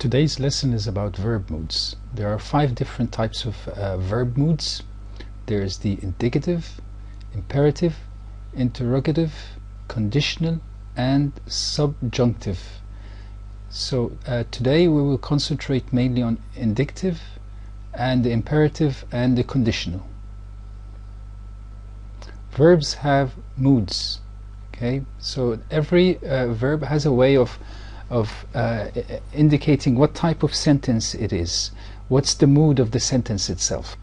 Today's lesson is about verb moods. There are 5 different types of verb moods. There's the indicative, imperative, interrogative, conditional, and subjunctive. So today we will concentrate mainly on indicative and the imperative and the conditional. Verbs have moods. Okay, so every verb has a way of indicating what type of sentence it is. What's the mood of the sentence itself?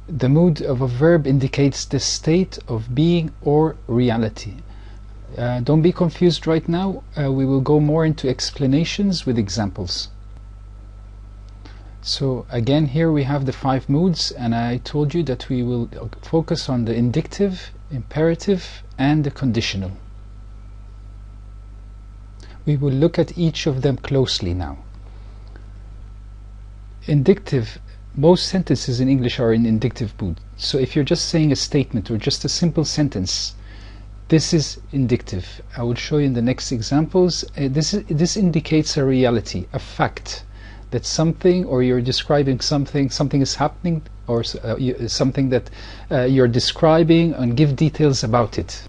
The mood of a verb indicates the state of being or reality. Don't be confused right now. We will go more into explanations with examples. So again, here we have the 5 moods, and I told you that we will focus on the indicative, imperative, and the conditional. We will look at each of them closely now. Indicative, most sentences in English are in indicative mood. So if you're just saying a statement or just a simple sentence, this is indicative. I will show you in the next examples. This indicates a reality, a fact, that something, or you're describing something is happening, or something that you're describing, and give details about it.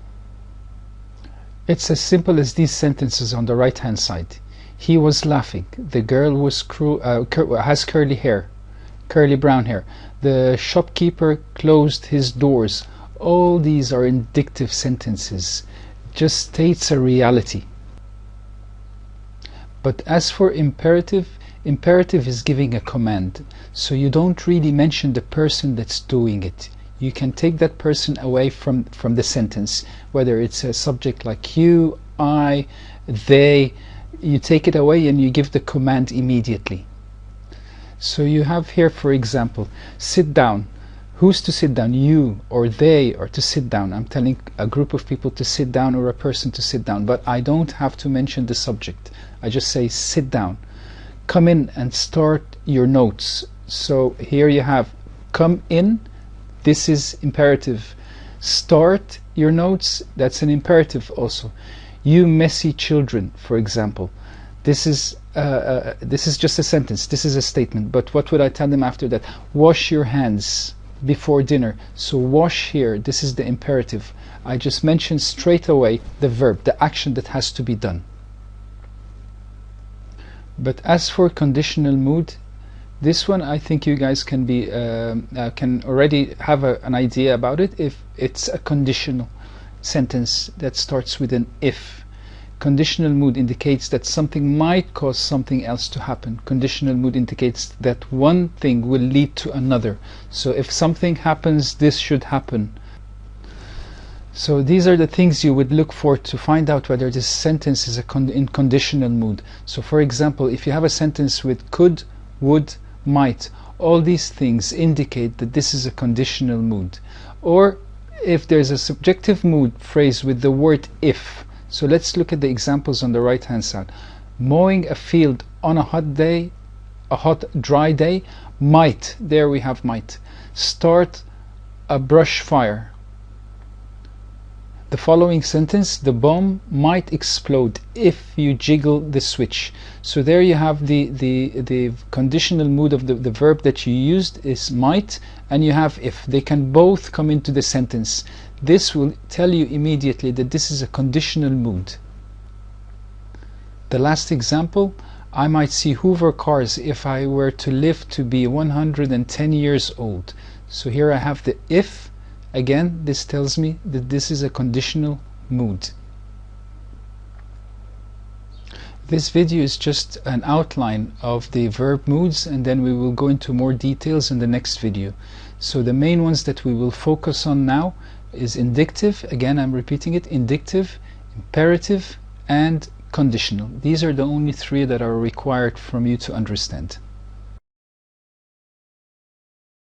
It's as simple as these sentences on the right hand side. He was laughing. The girl was has curly hair, curly brown hair. The shopkeeper closed his doors. All these are indicative sentences, just states a reality. But as for imperative, imperative is giving a command, so you don't really mention the person that's doing it. You can take that person away from the sentence, whether it's a subject like you, I, they. You take it away and you give the command immediately. So you have here, for example, sit down. Who's to sit down? You or they are to sit down. I'm telling a group of people to sit down or a person to sit down, but I don't have to mention the subject. I just say sit down. Come in and start your notes. So here you have come in. This is imperative. Start your notes, that's an imperative also. You messy children, for example. This is just a sentence. This is a statement. But what would I tell them after that? Wash your hands before dinner. So wash here, this is the imperative. I just mentioned straight away the verb, the action that has to be done. But as for conditional mood, this one I think you guys can already have an idea about it. If it's a conditional sentence that starts with an if. Conditional mood indicates that something might cause something else to happen. Conditional mood indicates that one thing will lead to another. So if something happens, this should happen. So these are the things you would look for to find out whether this sentence is in conditional mood. So for example, if you have a sentence with could, would, might, all these things indicate that this is a conditional mood. Or if there's a subjective mood phrase with the word if. So let's look at the examples on the right hand side. Mowing a field on a hot day, a hot dry day, might, there we have might. Start a brush fire. The following sentence, the bomb might explode if you jiggle the switch. So there you have the conditional mood of the verb that you used is might, and you have if. They can both come into the sentence. This will tell you immediately that this is a conditional mood. The last example, I might see Hoover cars if I were to live to be 110 years old. So here I have the if. Again, this tells me that this is a conditional mood. This video is just an outline of the verb moods, and then we will go into more details in the next video. So the main ones that we will focus on now is indicative. Again, I'm repeating it: indicative, imperative, and conditional. These are the only 3 that are required from you to understand.